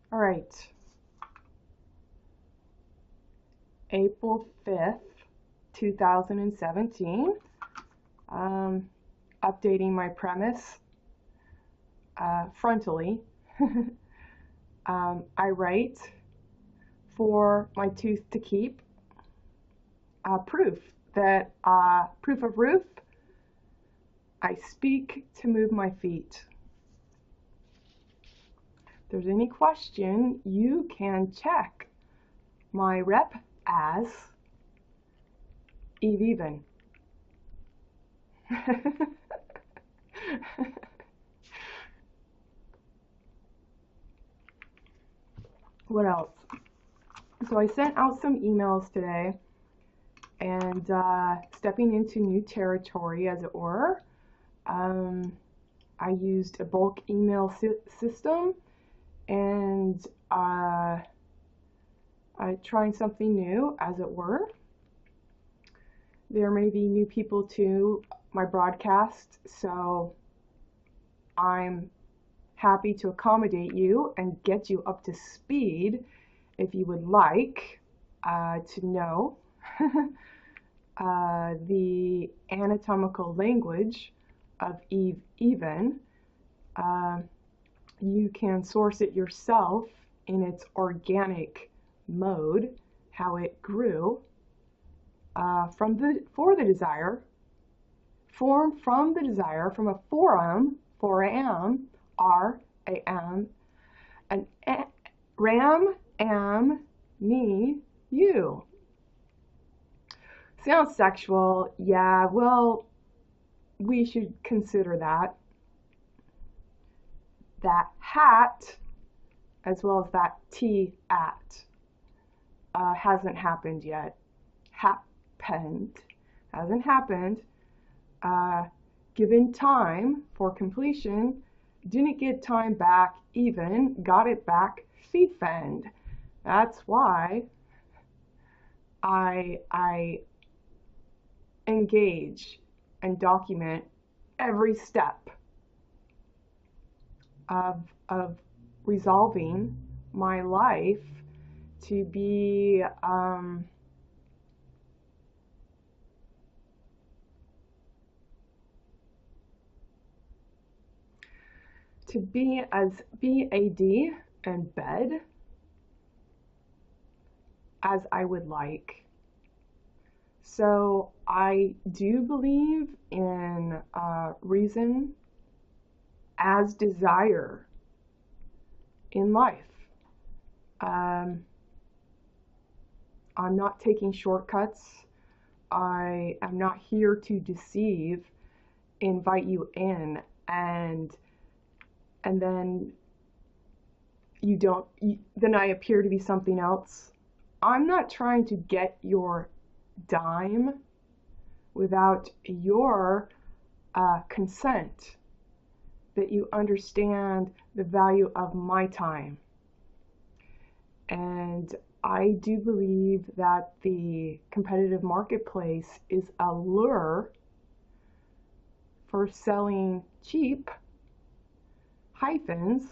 All right, April 5th, 2017. Um, Updating my premise frontally. I write for my tooth to keep proof proof of roof. I speak to move my feet. If there's any question, you can check my rep as ea.ven. What else? So I sent out some emails today and stepping into new territory, as it were. I used a bulk email system and trying something new, as it were. There may be new people to my broadcast, so I'm happy to accommodate you and get you up to speed if you would like to know the anatomical language of ea.ven. You can source it yourself in its organic mode, how it grew from the desire from a foram, r, a.m, an ram, am, me, you. Sounds sexual, yeah, well, we should consider that. That hat, as well as that t-at, hasn't happened yet. Hasn't happened. Given time for completion, didn't get time back even, got it back fend. That's why I engage and document every step of resolving my life to be as BAD and bed as I would like. So I do believe in reason as desire in life. I'm not taking shortcuts. I am not here to deceive, invite you in, and then then I appear to be something else. I'm not trying to get your dime without your consent, that you understand the value of my time. And I do believe that the competitive marketplace is a lure for selling cheap hyphens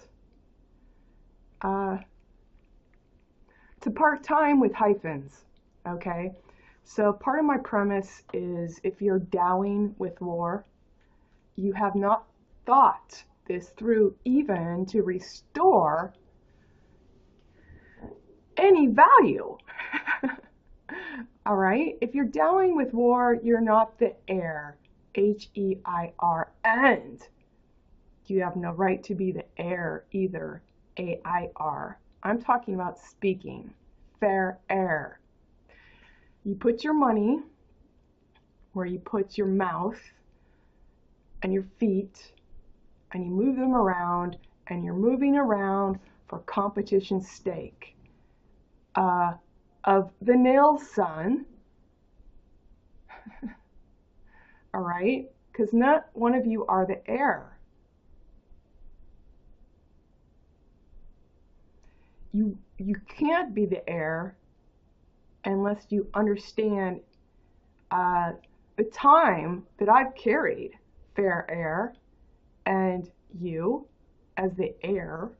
to part-time with hyphens, okay? So part of my premise is, if you're dallying with war, you have not thought this through even to restore any value. All right? If you're dallying with war, you're not the heir, H-E-I-R, and you have no right to be the heir either, A-I-R. I'm talking about speaking, fair air. You put your money where you put your mouth and your feet, and you move them around, and you're moving around for competition's stake. Of the nail son, all right? Because not one of you are the heir. You can't be the heir unless you understand the time that I've carried fair air, and you as the heir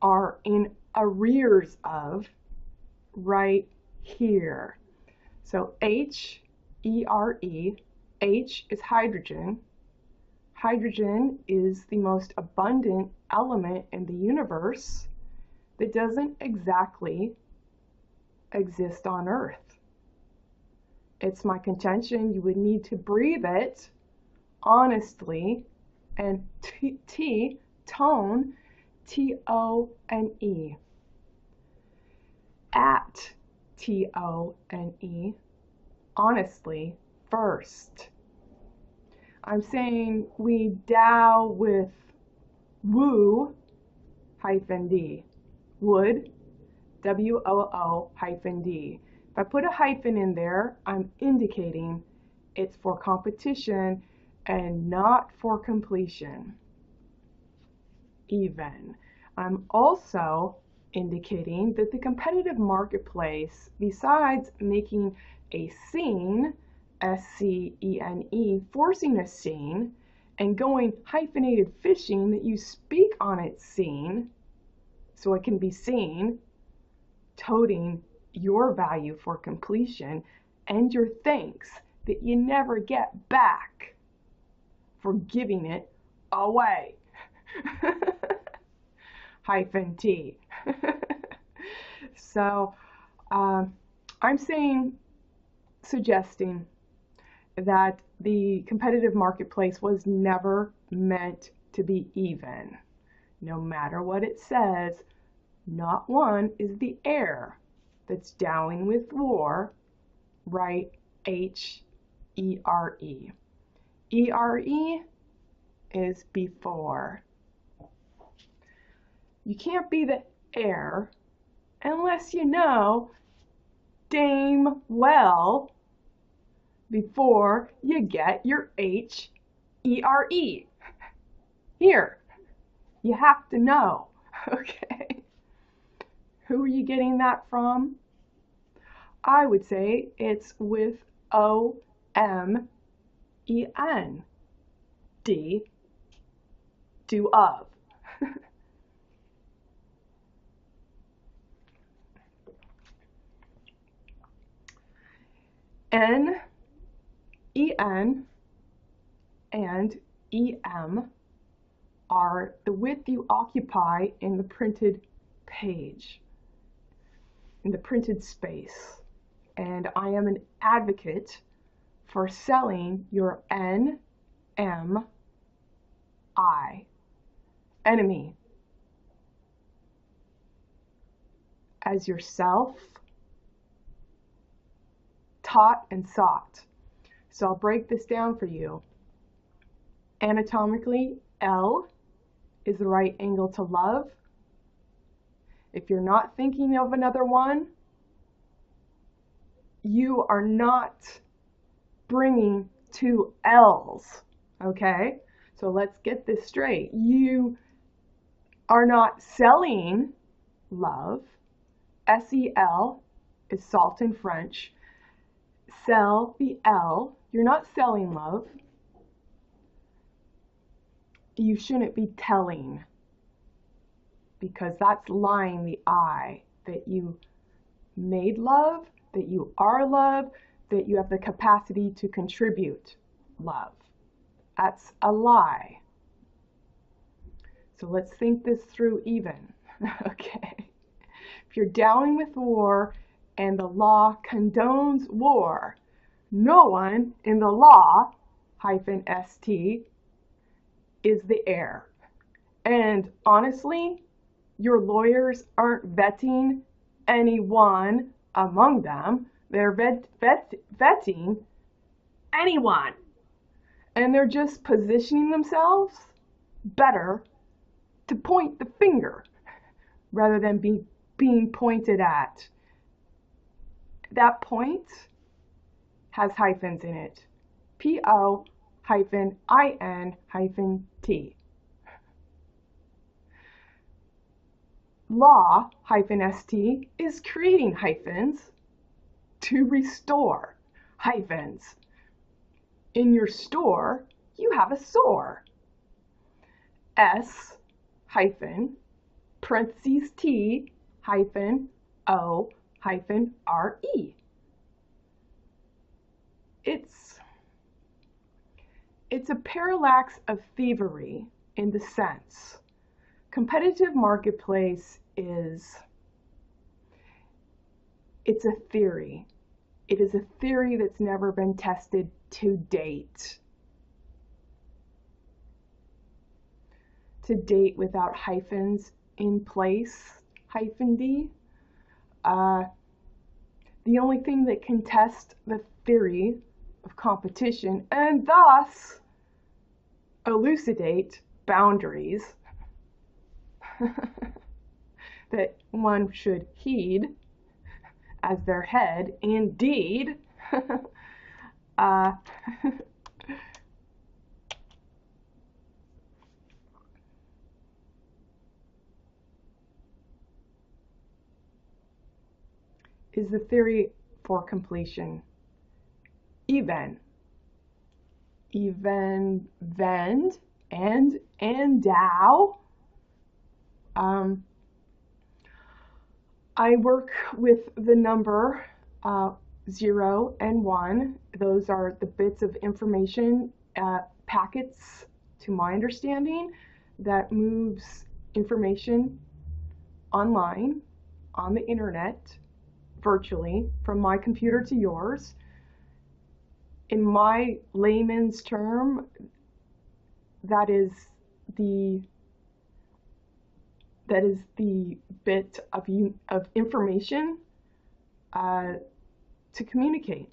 are in arrears of right here. So H.e.r.e. H is hydrogen. Hydrogen is the most abundant element in the universe that doesn't exactly exist on Earth. It's my contention you would need to breathe it honestly, and tone, T-O-N-E, at T-O-N-E, honestly, first. I'm saying we dow with woo hyphen D, wood, W-O-O hyphen D. If I put a hyphen in there, I'm indicating it's for competition and not for completion. Even. I'm also indicating that the competitive marketplace, besides making a scene, S-C-E-N-E, forcing a scene, and going hyphenated fishing, that you speak on its scene so it can be seen, toting your value for completion and your thanks that you never get back for giving it away. Hyphen T. So I'm suggesting that the competitive marketplace was never meant to be even. No matter what it says, not one is the heir that's dowing with war, right? H-E-R-E. E-R-E is before. You can't be the heir unless you know damn well before you get your H-E-R-E. Here, you have to know, okay? Who are you getting that from? I would say it's with O-M-E-N. D, do of. N, E-N, and E-M are the width you occupy in the printed page, in the printed space. And I am an advocate for selling your N, M, I, enemy, as yourself, taught and sought. So I'll break this down for you. Anatomically, L is the right angle to love. If you're not thinking of another one, you are not bringing two L's, okay? So let's get this straight. You are not selling love. S-E-L is salt in French. Sell the L. You're not selling love. You shouldn't be telling, because that's lying the I, that you made love, that you are love, that you have the capacity to contribute love. That's a lie. So let's think this through even. Okay. If you're down with war and the law condones war, no one in the law, hyphen ST, is the heir. And honestly, your lawyers aren't vetting anyone among them. They're vetting anyone. And they're just positioning themselves better to point the finger rather than being pointed at. That point has hyphens in it. P-O-I-N-T. Law -st is creating hyphens to restore hyphens. In your store, you have a sore. S hyphen parentheses T hyphen O hyphen RE. It's a parallax of thievery in the sense. Competitive marketplace it's a theory. It is a theory that's never been tested to date. To date without hyphens in place, hyphen D. The only thing that can test the theory of competition and thus elucidate boundaries that one should heed as their head, indeed, is the theory for completion. ea.ven. ea.ven, vend, and endow. I work with the number 0 and 1. Those are the bits of information, packets, to my understanding, that moves information online, on the internet, virtually, from my computer to yours. In my layman's term, that is the bit of information to communicate.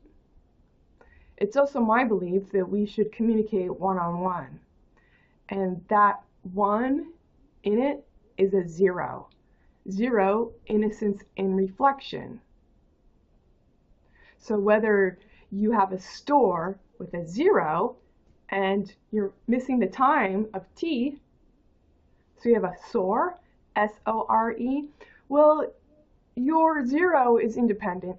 It's also my belief that we should communicate one-on-one, and that one in it is a zero. Zero, innocence in reflection. So whether you have a store with a 0 and you're missing the time of T, so you have a SORE, S-O-R-E, well, your 0 is independent.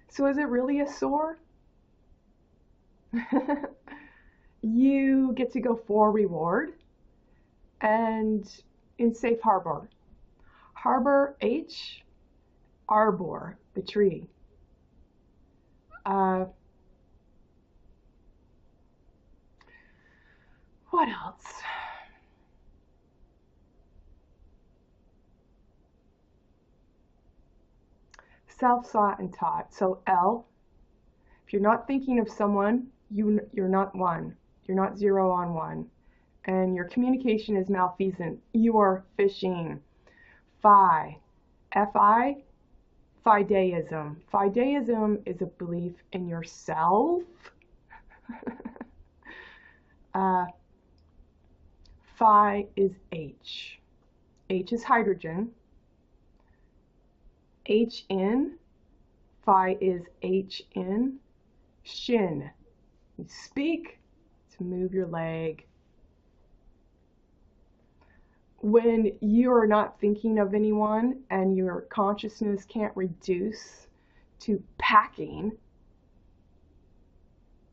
So is it really a SORE? You get to go for reward, and in safe harbor. Harbor H, arbor, the tree. What else? Self-sought and taught. So L, if you're not thinking of someone, you're not one. You're not 0 on 1. And your communication is malfeasant. You are fishing. Phi, F-I, fideism. Fideism is a belief in yourself. Phi is H. H is hydrogen. H in. Phi is H in. Shin. You speak to move your leg. When you are not thinking of anyone and your consciousness can't reduce to packing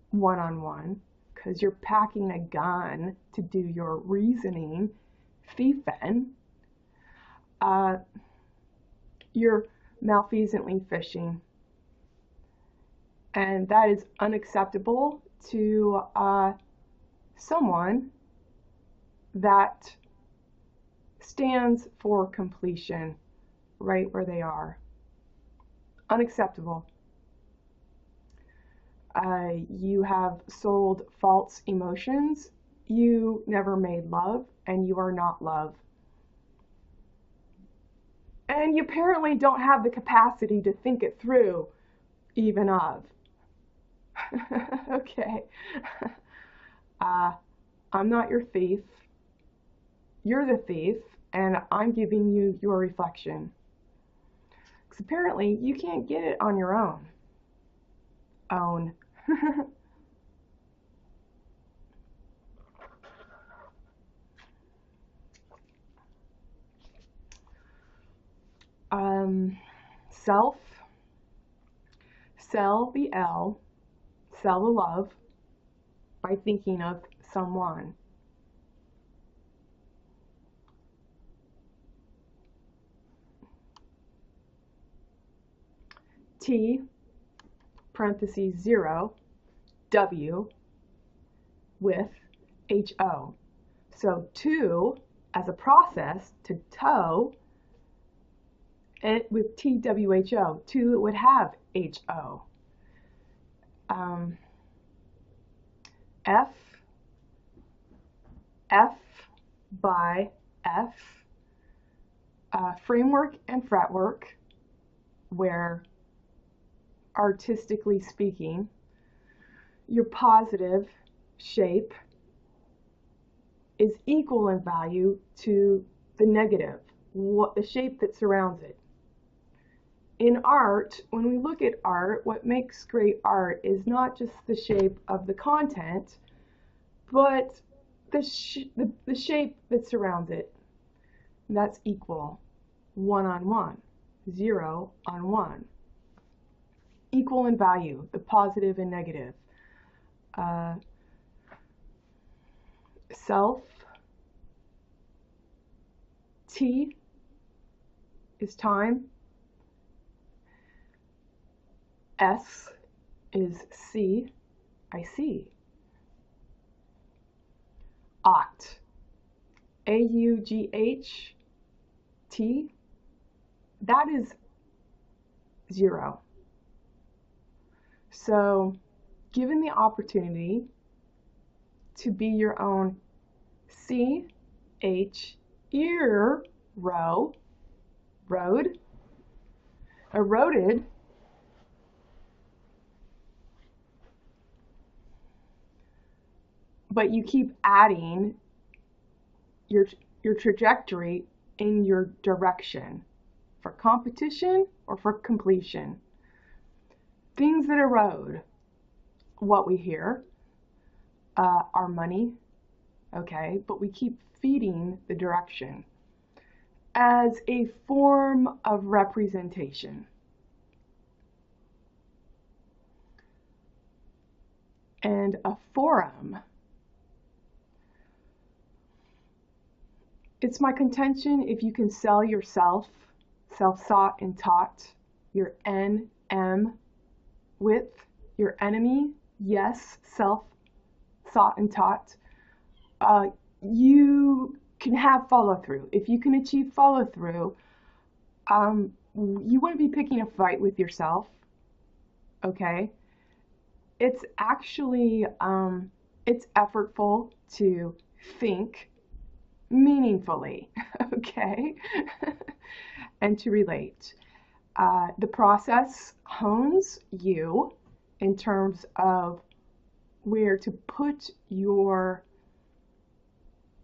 one-on-one, because you're packing a gun to do your reasoning, thief-en, you're malfeasantly fishing. And that is unacceptable to someone that stands for completion right where they are. Unacceptable. You have sold false emotions. You never made love, and you are not love. And you apparently don't have the capacity to think it through, even of. Okay. I'm not your thief. You're the thief, and I'm giving you your reflection. Because apparently you can't get it on your own. Self, sell the L, sell the love by thinking of someone. T parentheses 0 W with HO. So to as a process, to tow, it with TWHO, to it would have HO. F by F, framework and fretwork, where artistically speaking, your positive shape is equal in value to the negative, the shape that surrounds it. In art, when we look at art, what makes great art is not just the shape of the content, but the shape that surrounds it. And that's equal, 1 on 1, 0 on 1. Equal in value, the positive and negative. Self, T is time, S is see, I see. Ought, A-U-G-H-T, that is 0. So, given the opportunity to be your own C-H-ear row, road, eroded, but you keep adding your trajectory in your direction for competition or for completion. Things that erode what we hear, our money, okay, but we keep feeding the direction as a form of representation. And a forum. It's my contention, if you can sell yourself, self-sought and taught, your NM with your enemy, yes, self-sought and taught, you can have follow-through. If you can achieve follow-through, you wouldn't be picking a fight with yourself, okay? It's actually, it's effortful to think meaningfully, okay, and to relate. The process hones you in terms of where to put your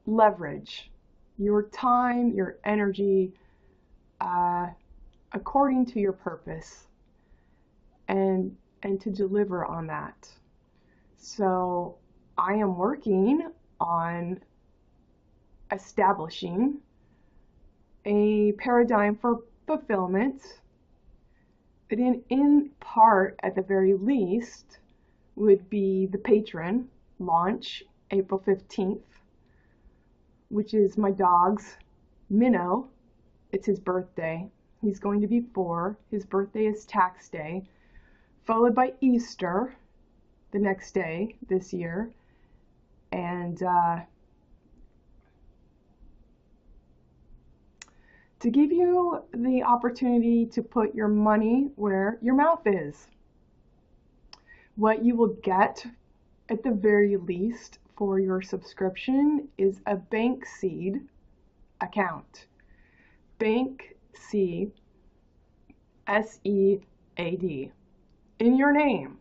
leverage, your time, your energy, according to your purpose, and to deliver on that. So I am working on establishing a paradigm for fulfillment that in part, at the very least, would be the patron launch April 15th, which is my dog's Minnow. It's his birthday. He's going to be 4. His birthday is tax day, followed by Easter the next day this year. And to give you the opportunity to put your money where your mouth is. What you will get at the very least for your subscription is a bank seed account. Bank seed, S-E-A-D, in your name.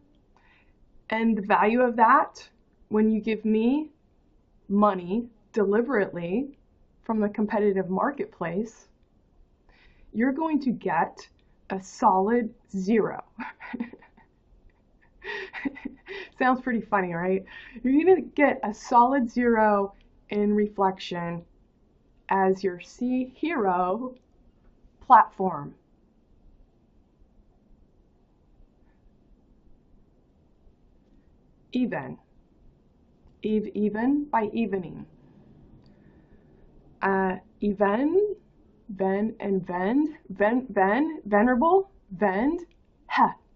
And the value of that, when you give me money deliberately from the competitive marketplace, you're going to get a solid 0. Sounds pretty funny, right? You're going to get a solid 0 in reflection as your C Hero platform. Even. Even by evening. A.ven, ven and vend, ven, venerable, vend,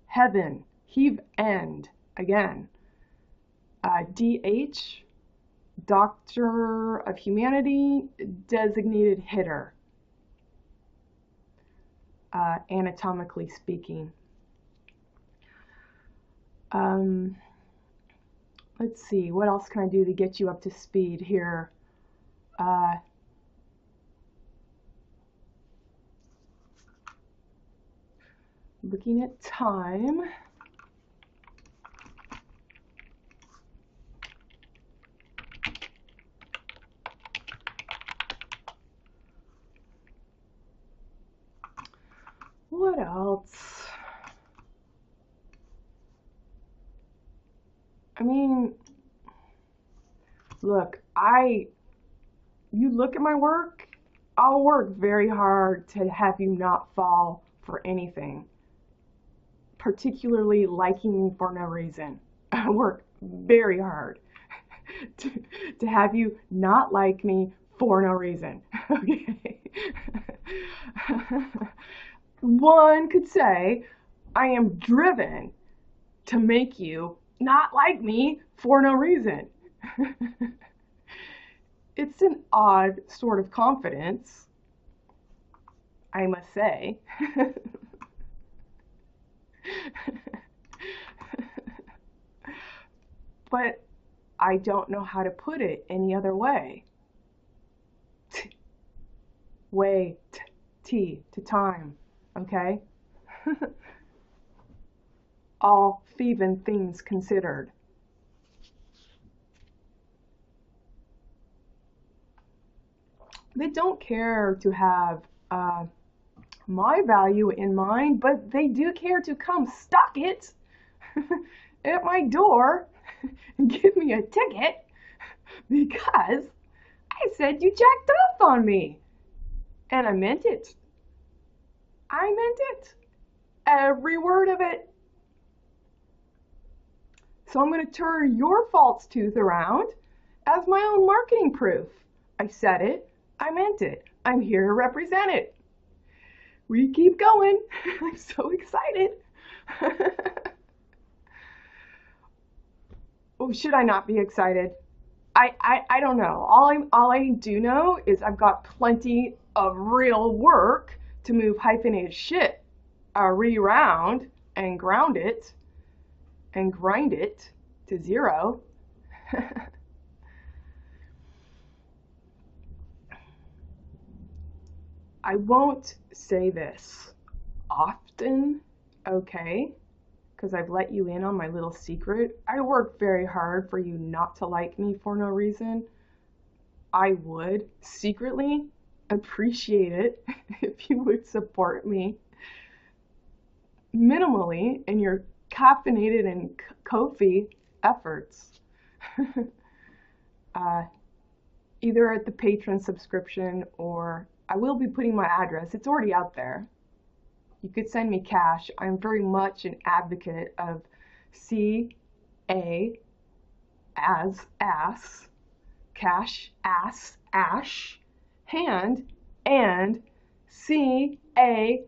heaven, heave end, again. DH, Doctor of Humanity, designated hitter, anatomically speaking. Let's see, what else can I do to get you up to speed here? Looking at time. What else? I mean, look, you look at my work, I'll work very hard to have you not fall for anything, particularly liking me for no reason. I work very hard to have you not like me for no reason. Okay. One could say I am driven to make you not like me for no reason. It's an odd sort of confidence, I must say. But I don't know how to put it any other way. T to time, okay? All thieving things considered. They don't care to have my value in mind, but they do care to come stock it at my door and give me a ticket because I said you jacked off on me. And I meant it. I meant it. Every word of it. So I'm going to turn your false tooth around as my own marketing proof. I said it. I meant it. I'm here to represent it. We keep going. I'm so excited. Oh, should I not be excited? I don't know. All I do know is I've got plenty of real work to move hyphenated shit around and ground it and grind it to zero. I won't say this often, okay? Because I've let you in on my little secret. I work very hard for you not to like me for no reason. I would secretly appreciate it if you would support me minimally in your caffeinated and Ko-fi efforts. Either at the patron subscription, or I will be putting my address. It's already out there. You could send me cash. I'm very much an advocate of C-A as ass, cash, ass, ash, hand, and C-A-I-R-E,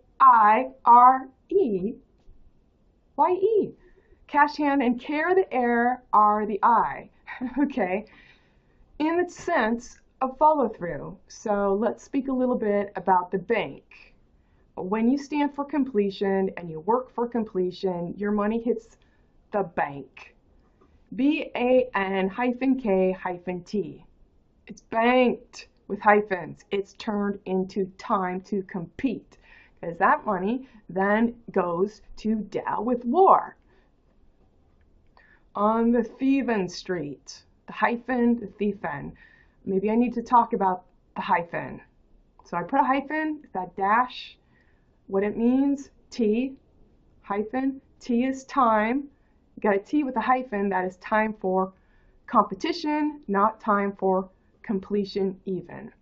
Y-E. Cash, hand, and care, the air, are the I. Okay? In the sense of follow through. So let's speak a little bit about the bank. When you stand for completion and you work for completion, your money hits the bank. B-A-N-K-T. It's banked with hyphens. It's turned into time to compete, because that money then goes to deal with war. On the thieving street, the hyphen, the thiefin. Maybe I need to talk about the hyphen. So I put a hyphen, that dash. What it means, T, hyphen, T is time. You got a T with a hyphen, that is time for competition, not time for completion even.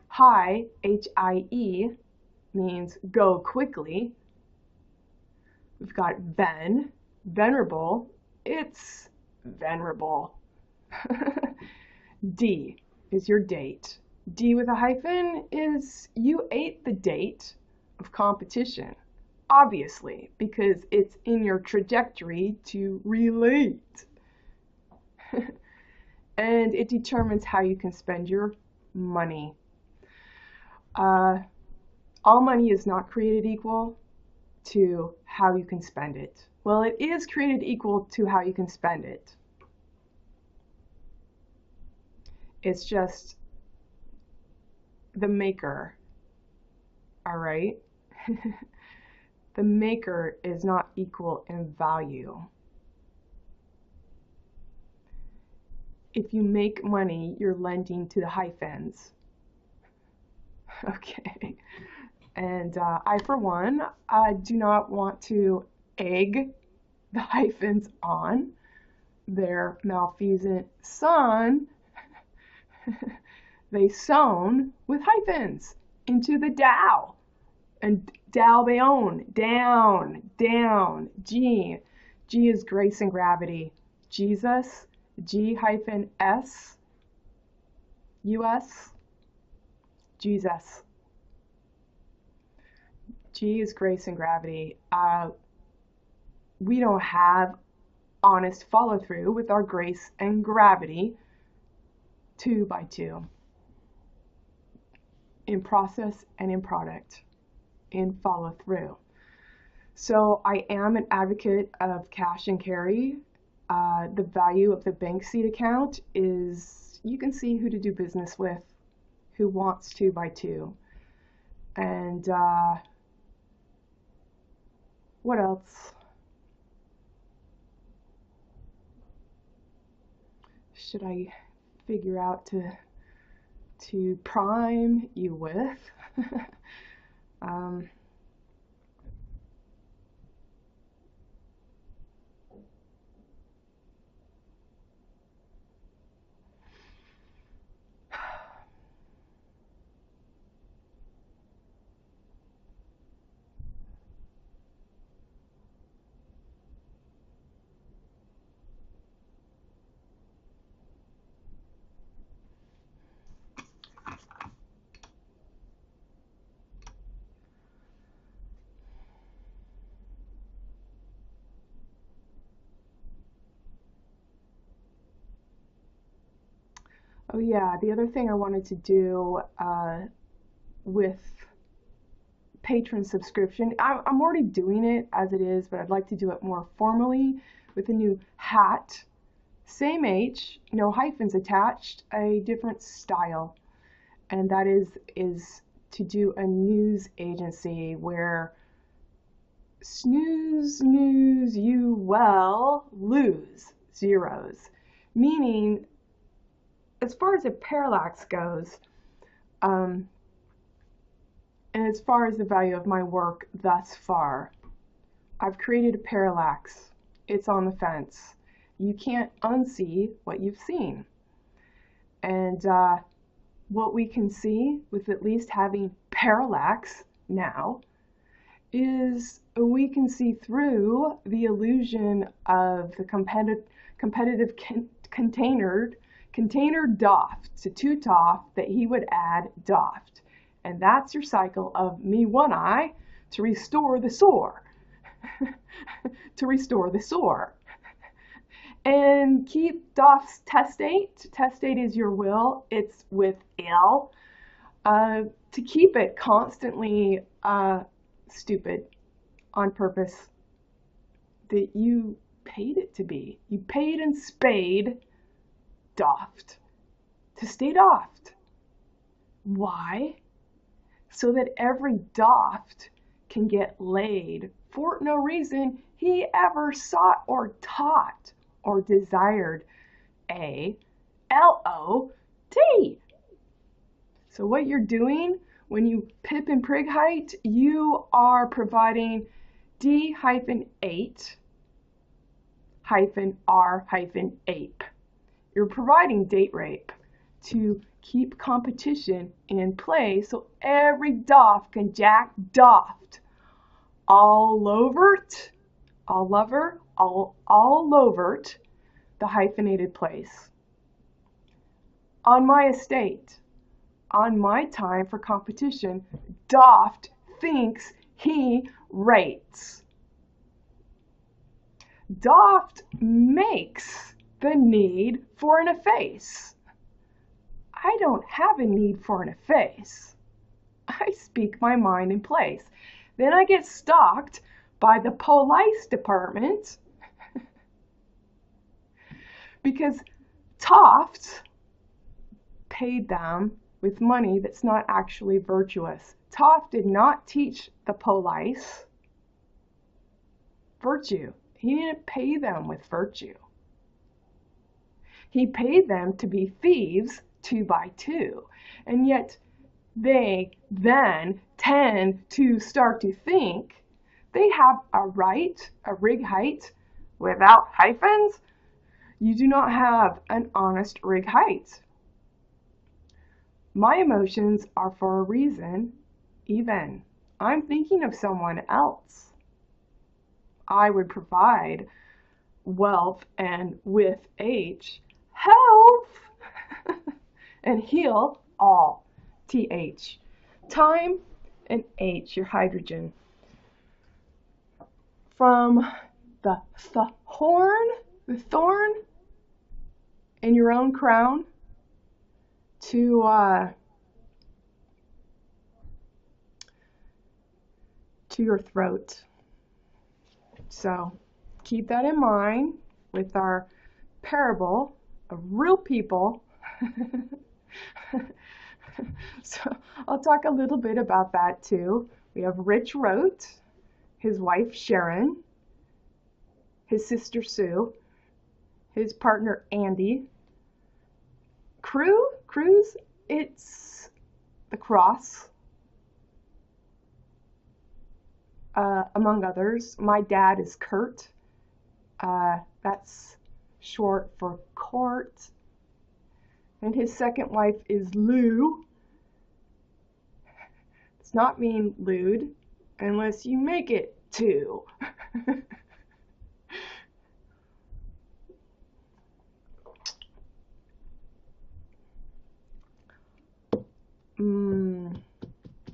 High, H-I-E, means go quickly. We've got ven, venerable, it's venerable. D is your date. D with a hyphen is you ate the date of competition. obviously, because it's in your trajectory to relate. And it determines how you can spend your money. All money is not created equal to how you can spend it. Well, it is created equal to how you can spend it. It's just the maker, all right? The maker is not equal in value. If you make money, you're lending to the hyphens. Okay. And I, for one, do not want to egg the hyphens on their malfeasant son. They sown with hyphens into the Tao. And Tao they own. Down, down. G. G is grace and gravity. Jesus. G-S. U-S. Jesus. G is grace and gravity. We don't have honest follow through with our grace and gravity 2 by 2 in process and in product, in follow through. So I am an advocate of cash and carry. The value of the bank seed account is you can see who to do business with, who wants 2 by 2. And what else should I figure out to prime you with? Oh yeah, the other thing I wanted to do with patron subscription, I'm already doing it as it is, but I'd like to do it more formally with a new hat. Same H, no hyphens attached, a different style. And that is to do a news agency where snooze, you well, lose zeros. Meaning, as far as the parallax goes, and as far as the value of my work thus far, I've created a parallax. It's on the fence. You can't unsee what you've seen. And what we can see with at least having parallax now is we can see through the illusion of the competitive container doft to two toft that he would add doft. And that's your cycle of me one eye to restore the sore. To restore the sore. And keep doft's testate. Testate is your will. It's with L. To keep it constantly stupid on purpose. That you paid it to be. You paid and spade doft. To stay doft. Why? So that every doft can get laid for no reason he ever sought or taught or desired a L-O-T. So what you're doing when you pip and prig height, you are providing D-8-R-ape. You're providing date rape to keep competition in play so every doft can jack doft all overt, all overt the hyphenated place. On my estate, on my time for competition, doft thinks He rates. Doft makes the need for an efface. I don't have a need for an efface. I speak my mind in place. Then I get stalked by the police department because Toft paid them with money that's not actually virtuous. Toft did not teach the police virtue. He didn't pay them with virtue. He paid them to be thieves 2 by 2. And yet they then tend to start to think they have a right, a rig height without hyphens. You do not have an honest rig height. My emotions are for a reason, a.ven. I'm thinking of someone else. I would provide wealth and with H, health, and heal all, th. Time and H, your hydrogen. From the thorn in your own crown to your throat. So keep that in mind with our parable of real people. So I'll talk a little bit about that too. We have Rich wrote, his wife Sharon, his sister Sue, his partner Andy. Cruz, it's the cross, among others. My dad is Kurt. That's short for court. And his second wife is Lou. Does not mean lewd unless you make it to.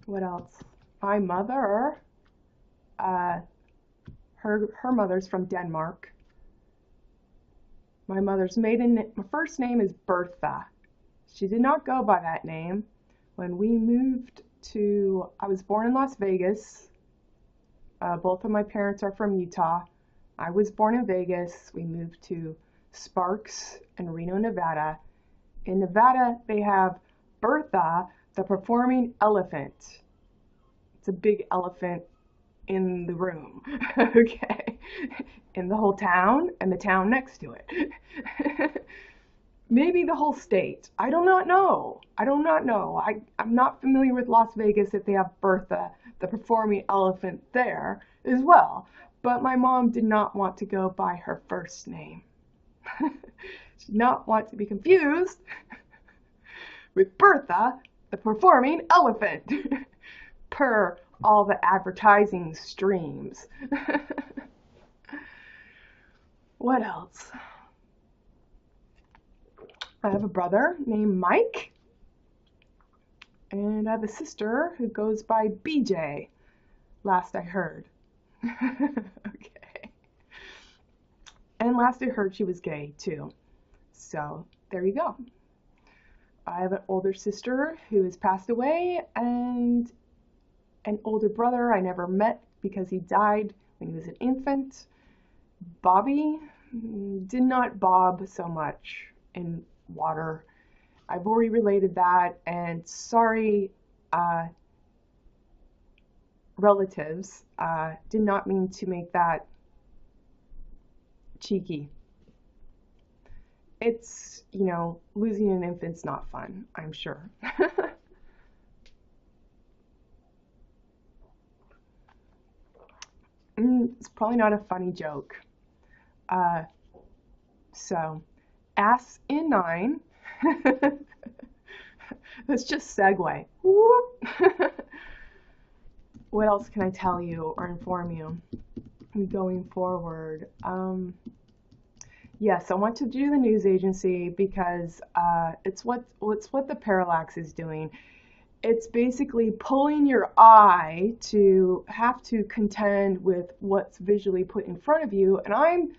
What else? My mother, her mother's from Denmark. My first name is Bertha. She did not go by that name. When we moved I was born in Las Vegas. Both of my parents are from Utah. I was born in Vegas. We moved to Sparks and Reno, Nevada. In Nevada, they have Bertha, the performing elephant. It's a big elephant in the room, okay? In the whole town and the town next to it. Maybe the whole state. I do not know. I'm not familiar with Las Vegas if they have Bertha, the performing elephant there as well. But my mom did not want to go by her first name. She did not want to be confused with Bertha, the performing elephant, per all the advertising streams. What else? I have a brother named Mike, and I have a sister who goes by BJ, last I heard. Okay. And last I heard she was gay too. So there you go. I have an older sister who has passed away, and an older brother I never met because he died when he was an infant. Bobby did not bob so much in water. I've already related that, and sorry, relatives, did not mean to make that cheeky. It's, losing an infant's not fun, I'm sure. It's probably not a funny joke. So, ass in 9. Let's just segue. What else can I tell you or inform you going forward? Yes, I want to do the news agency because it's what the parallax is doing. It's basically pulling your eye to have to contend with what's visually put in front of you. And I'm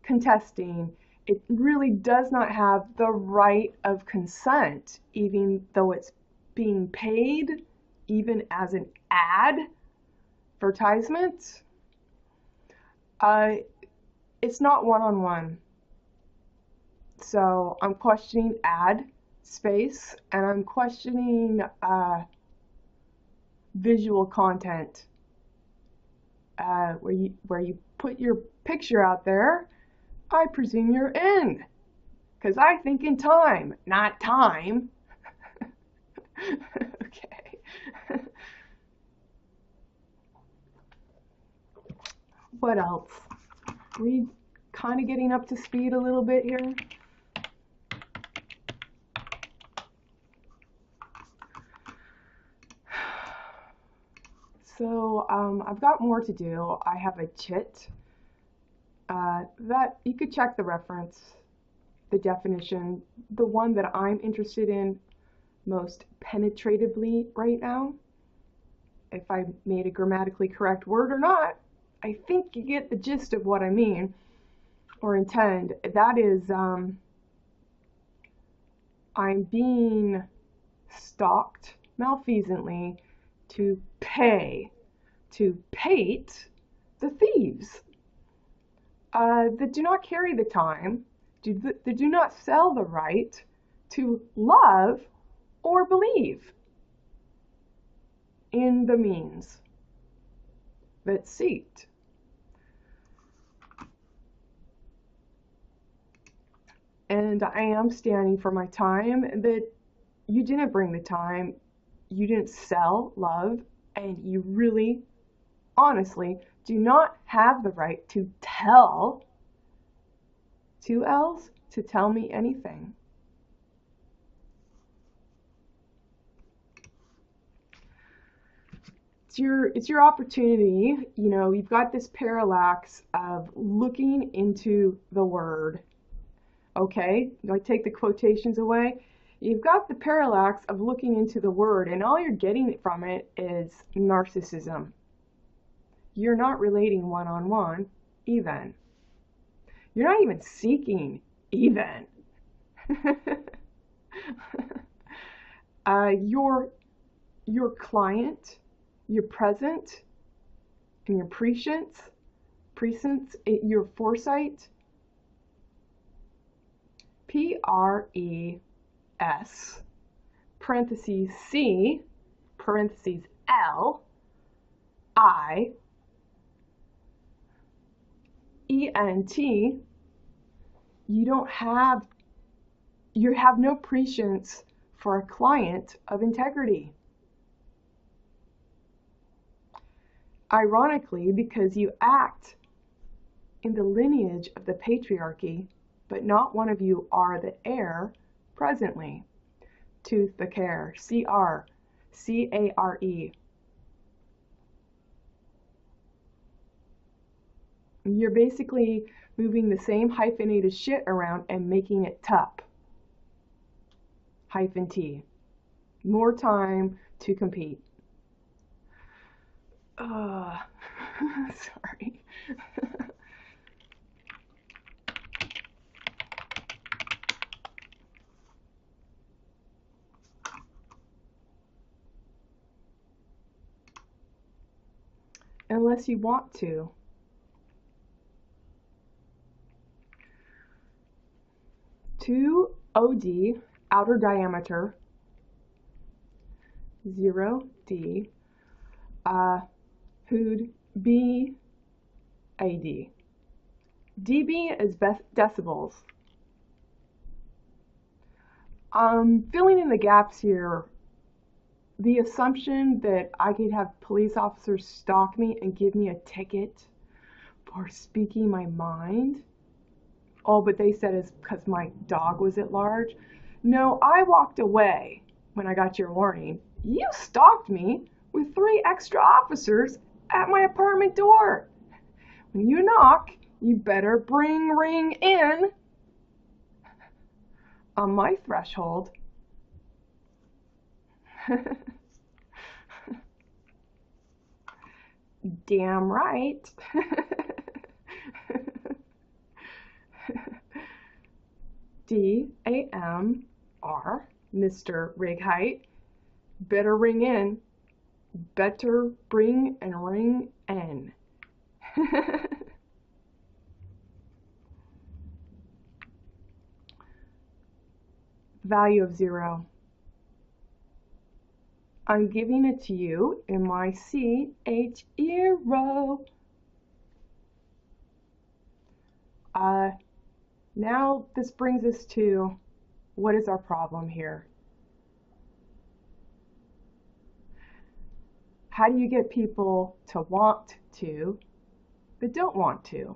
contesting it really does not have the right of consent, even though it's being paid, even as an advertisement. It's not one-on-one. So I'm questioning ad space, and I'm questioning visual content where you put your picture out there. I presume you're in, because I think in time, not time. Okay. What else? We kind of getting up to speed a little bit here. So I've got more to do. I have a chit that you could check the reference, the definition, the one that I'm interested in most penetratively right now. If I made a grammatically correct word or not, I think you get the gist of what I mean or intend. That is, I'm being stalked malfeasantly to pate the thieves that do not carry the time, that do not sell the right to love or believe in the means that seeked. And I am standing for my time, that you didn't bring the time, you didn't sell love, and you really, honestly, do not have the right to tell, 2 L's, to tell me anything. It's your opportunity. You know, you've got this parallax of looking into the word. Okay, I take the quotations away. You've got the parallax of looking into the word, and all you're getting from it is narcissism. You're not relating one-on-one, even. You're not even seeking, even. Your client, your present, and your prescience, your foresight, p.re, parentheses C, parentheses L, I, ENT, you have no prescience for a client of integrity. Ironically, because you act in the lineage of the patriarchy, but not one of you are the heir presently. Tooth the care, C-R, C-A-R-E. You're basically moving the same hyphenated shit around and making it tup. Hyphen T. More time to compete. Sorry. Unless you want to. Two OD, outer diameter, 0D, who'd be AD. dB is decibels. Filling in the gaps here, the assumption that I could have police officers stalk me and give me a ticket for speaking my mind. Oh, but they said it's because my dog was at large. No, I walked away when I got your warning. You stalked me with 3 extra officers at my apartment door. When you knock, you better ring in on my threshold. Damn right. D-A-M-R, Mr. Rig Height. Better ring in. Better bring and ring in. Value of 0. I'm giving it to you in my ch-0. Now this brings us to, what is our problem here? How do you get people to want to, but don't want to?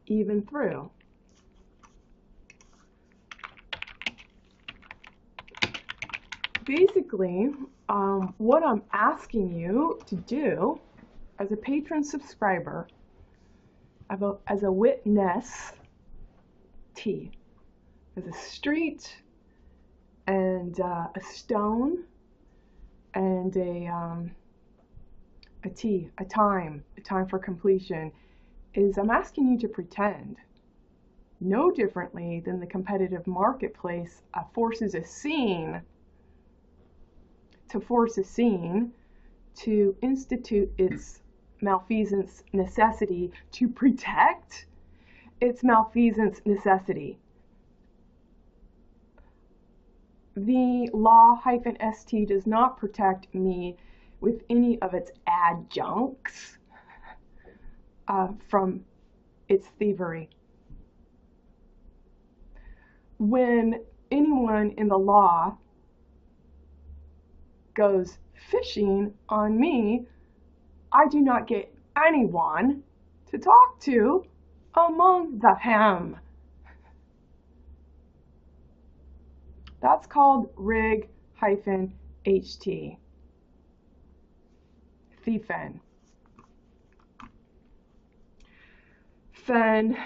Even through. Basically, what I'm asking you to do as a patron subscriber, as a witness, T, as a street and a stone and a T, a time for completion, is I'm asking you to pretend. No differently than the competitive marketplace forces a scene to institute its malfeasance necessity to protect its malfeasance necessity. The law-st does not protect me with any of its adjuncts from its thievery. When anyone in the law goes fishing on me, I do not get anyone to talk to among the hem. That's called rig-ht. Thiefen. Fen,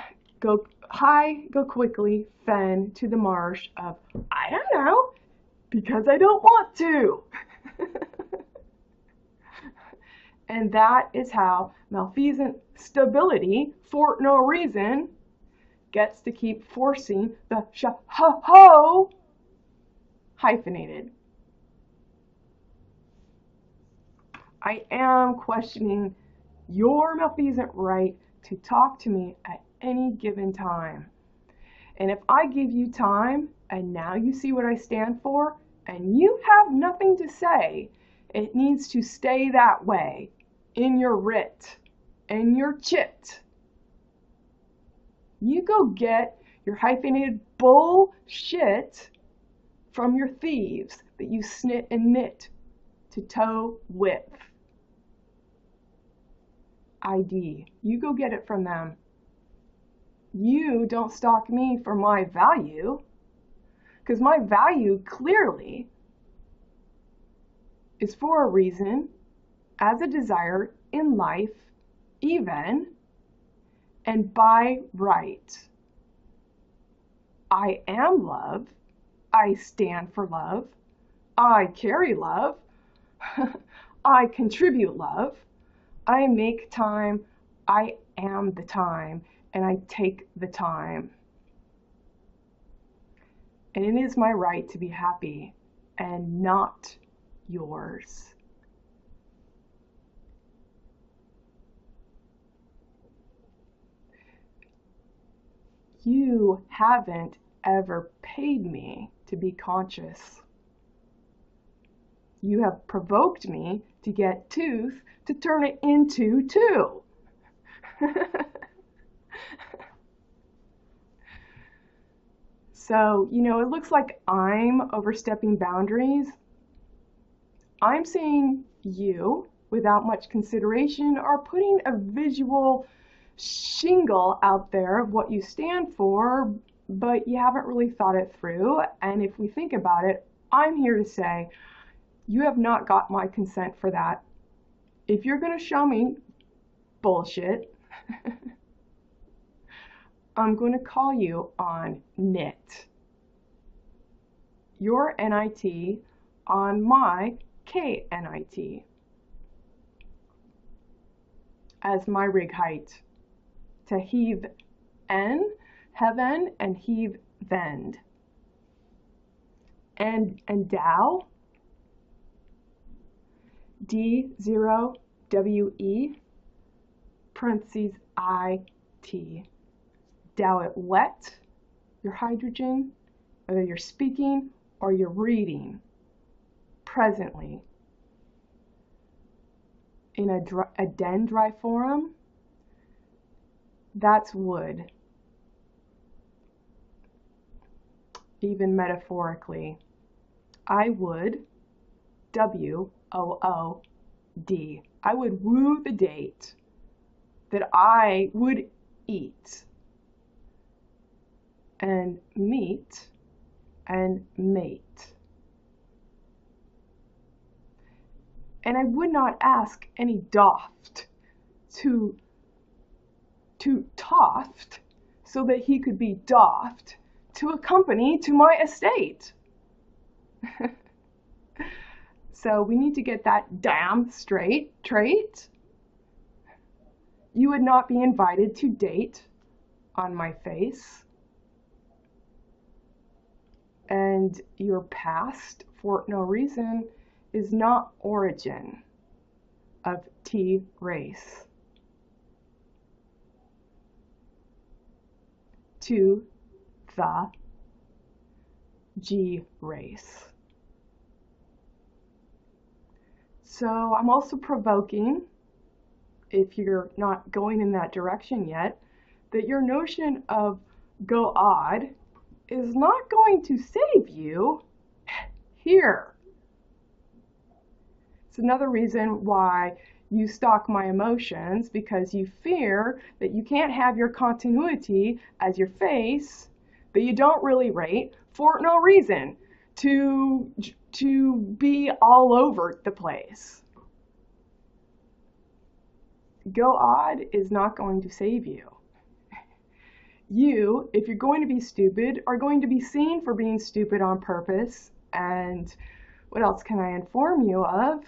go high, go quickly, fen to the marsh of, I don't know, because I don't want to. And that is how malfeasant stability, for no reason, gets to keep forcing the sh-ho-ho hyphenated. I am questioning your malfeasant right to talk to me at any given time. And if I give you time, and now you see what I stand for, and you have nothing to say, it needs to stay that way in your writ, in your chit. You go get your hyphenated bullshit from your thieves that you snit and knit to toe with. ID. You go get it from them. You don't stalk me for my value, because my value clearly is for a reason, as a desire in life, even, and by right. I am love. I stand for love. I carry love. I contribute love. I make time. I am the time, and I take the time. And it is my right to be happy and not yours. You haven't ever paid me to be conscious. You have provoked me to get tooth to turn it into two. So, it looks like I'm overstepping boundaries. I'm saying you, without much consideration, are putting a visual shingle out there of what you stand for, but you haven't really thought it through. And if we think about it, I'm here to say, you have not got my consent for that. If you're going to show me bullshit, I'm going to call you on knit. Your NIT on my KNIT as my rig height. To heave N, heaven, and heave vend. And dow, D0WE, parentheses IT. Dow it wet, your hydrogen, whether you're speaking or you're reading presently. In a dendriform, that's wood, even metaphorically. I would, W-O-O-D. I would woo the date that I would eat and meet and mate. And I would not ask any doft to toft so that he could be doffed to accompany to my estate. So we need to get that damn straight trait. You would not be invited to date on my face. And your past, for no reason, is not origin of T race. To the G race. So I'm also provoking, if you're not going in that direction yet, that your notion of go odd is not going to save you here. It's another reason why you stalk my emotions, because you fear that you can't have your continuity as your face that you don't really rate for no reason to be all over the place. Go odd is not going to save you. You, if you're going to be stupid, are going to be seen for being stupid on purpose. And what else can I inform you of?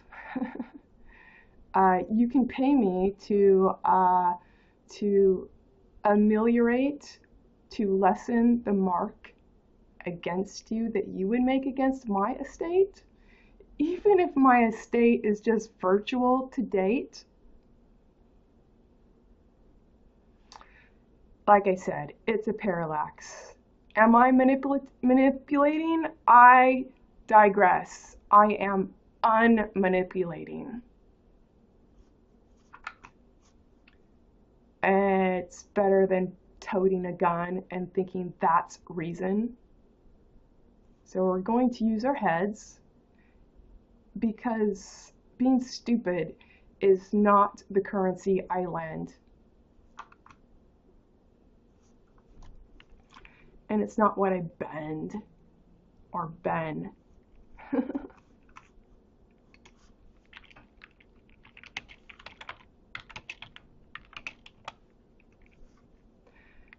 You can pay me to ameliorate, to lessen the mark against you that you would make against my estate, even if my estate is just virtual to date. Like I said, it's a parallax. Am I manipulating? I digress. I am unmanipulating. It's better than toting a gun and thinking that's reason. So we're going to use our heads, because being stupid is not the currency I lend. And it's not what I bend or bend.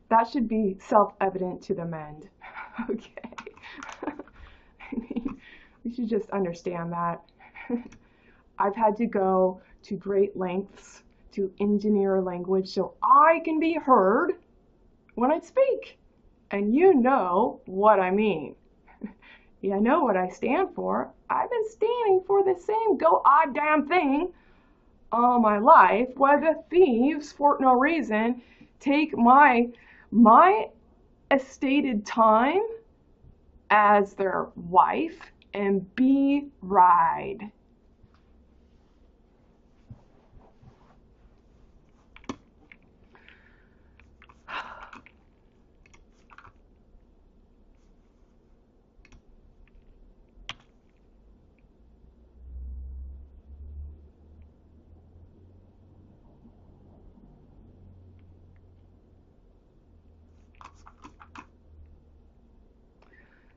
That should be self-evident to the mend. Okay. I mean, we should just understand that. I've had to go to great lengths to engineer language so I can be heard when I speak. And you know what I mean. You know what I stand for. I've been standing for the same go odd damn thing all my life, where the thieves, for no reason, take my estated time as their wife and be ride.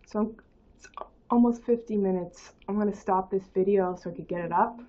So it's almost 50 minutes. I'm going to stop this video so I could get it up.